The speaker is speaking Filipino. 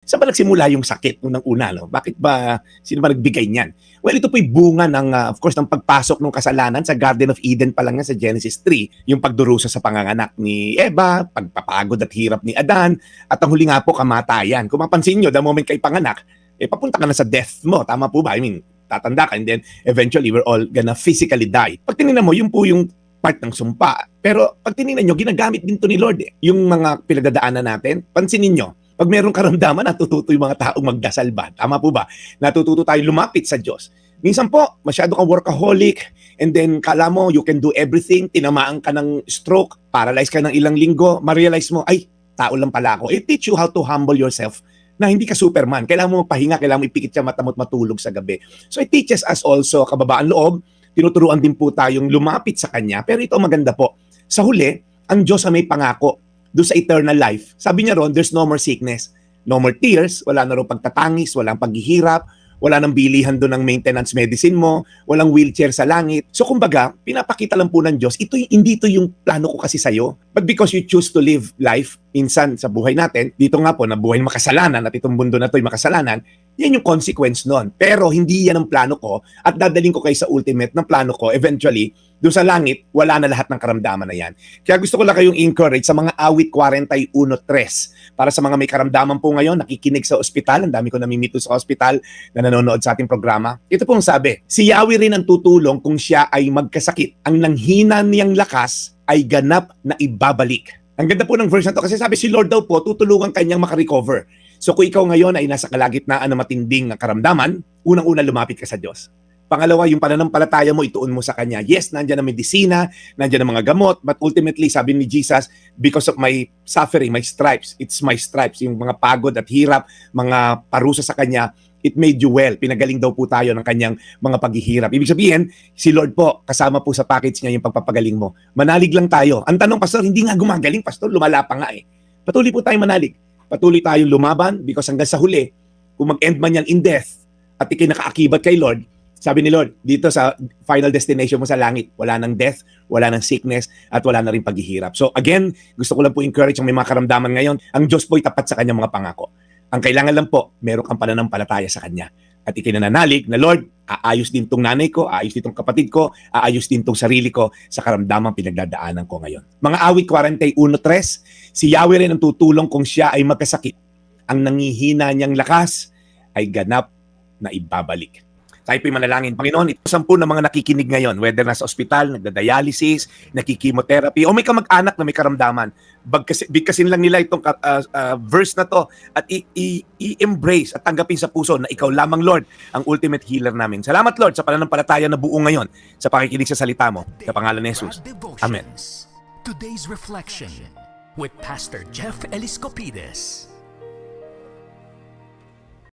Saan ba nagsimula yung sakit unang-una, no? Bakit ba, sino ba nagbigay niyan? Well, ito po'y bunga ng, of course, ng pagpasok ng kasalanan sa Garden of Eden pa lang yan sa Genesis 3. Yung pagdurusa sa panganganak ni Eva, pagpapagod at hirap ni Adan, at ang huli nga po, kamatayan. Kung mapansin nyo, the moment kay panganak, papunta ka na sa death mo. Tama po ba? I mean, tatanda ka and then eventually we're all gonna physically die. Pag tinignan mo, yun po yung part ng sumpa. Pero pag tinignan nyo, ginagamit din to ni Lord eh. Yung mga pinagdadaanan natin, pansinin nyo, pag merong karamdaman, natututo yung mga taong magdasal ba? Tama po ba? Natututo tayo lumapit sa Diyos. Minsan po, masyado kang workaholic, and then kala mo you can do everything, tinamaan ka ng stroke, paralyzed ka ng ilang linggo, ma-realize mo, ay, tao lang pala ako. It teach you how to humble yourself na hindi ka Superman. Kailangan mo magpahinga, kailangan mo ipikit siya mata mo at matulog sa gabi. So it teaches us also, kababaan loob, tinuturuan din po tayong lumapit sa Kanya. Pero ito maganda po, sa huli, ang Diyos ay may pangako doon sa eternal life. Sabi niya ron, there's no more sickness, no more tears, wala na rin pagtatangis, walang paghihirap, wala nang bilihan doon ng maintenance medicine mo, walang wheelchair sa langit. So kumbaga, pinapakita lang po ng Diyos, hindi ito yung plano ko kasi sa'yo. But because you choose to live life, minsan sa buhay natin, dito nga po na buhay makasalanan at itong mundo na ito'y makasalanan, yan yung consequence nun. Pero hindi yan ang plano ko at dadaling ko kayo sa ultimate ng plano ko eventually. Doon sa langit, wala na lahat ng karamdaman na yan. Kaya gusto ko lang kayong encourage sa mga awit 41.3. Para sa mga may karamdaman po ngayon, nakikinig sa ospital, ang dami ko namimito sa ospital na nanonood sa ating programa. Ito pong sabi, si Yahweh rin ang tutulong kung siya ay magkasakit. Ang nanghina niyang lakas ay ganap na ibabalik. Ang ganda po ng verse na to kasi sabi si Lord daw po, tutulungan kanyang makarecover. So kung ikaw ngayon ay nasa kalagitnaan ng matinding karamdaman, unang-una lumapit ka sa Diyos. Pangalawa, yung pananampalataya mo, ituon mo sa Kanya. Yes, nandiyan ang medisina, nandiyan ang mga gamot, but ultimately, sabi ni Jesus, because of my suffering, my stripes, it's my stripes, yung mga pagod at hirap, mga parusa sa Kanya, it made you well. Pinagaling daw po tayo ng Kanyang mga paghihirap. Ibig sabihin, si Lord po, kasama po sa package niya yung pagpapagaling mo. Manalig lang tayo. Ang tanong, Pastor, hindi nga gumagaling, Pastor, lumala pa nga eh. Patuloy po tayong manalig. Patuloy tayong lumaban because hanggang sa huli, kung mag-end man yan in death at ikinakaakibat kay Lord, sabi ni Lord, dito sa final destination mo sa langit, wala nang death, wala nang sickness, at wala na rin paghihirap. So again, gusto ko lang po encourage ang may mga karamdaman ngayon, ang Diyos po'y tapat sa kanyang mga pangako. Ang kailangan lang po, meron kang pananampalataya sa Kanya. At ikinananalig na, Lord, aayos din tong nanay ko, aayos din tong kapatid ko, aayos din tong sarili ko sa karamdamang pinagdadaanan ko ngayon. Mga awit 41.3, si Yahweh rin ang tutulong kung siya ay magkasakit. Ang nangihina niyang lakas ay ganap na ibabalik. Tayo po'y manalangin. Panginoon, ito 10 na mga nakikinig ngayon, whether nasa ospital, nagda-dialysis, nakikimotherapy, o may kamag-anak na may karamdaman. Bigkasin lang nila itong verse na to at i-embrace at tanggapin sa puso na ikaw lamang, Lord, ang ultimate healer namin. Salamat, Lord, sa pananampalataya na buo ngayon sa pakikinig sa salita mo. Sa pangalan ni Jesus. Amen. Today's Reflection with Pastor Jeff Eliscopides.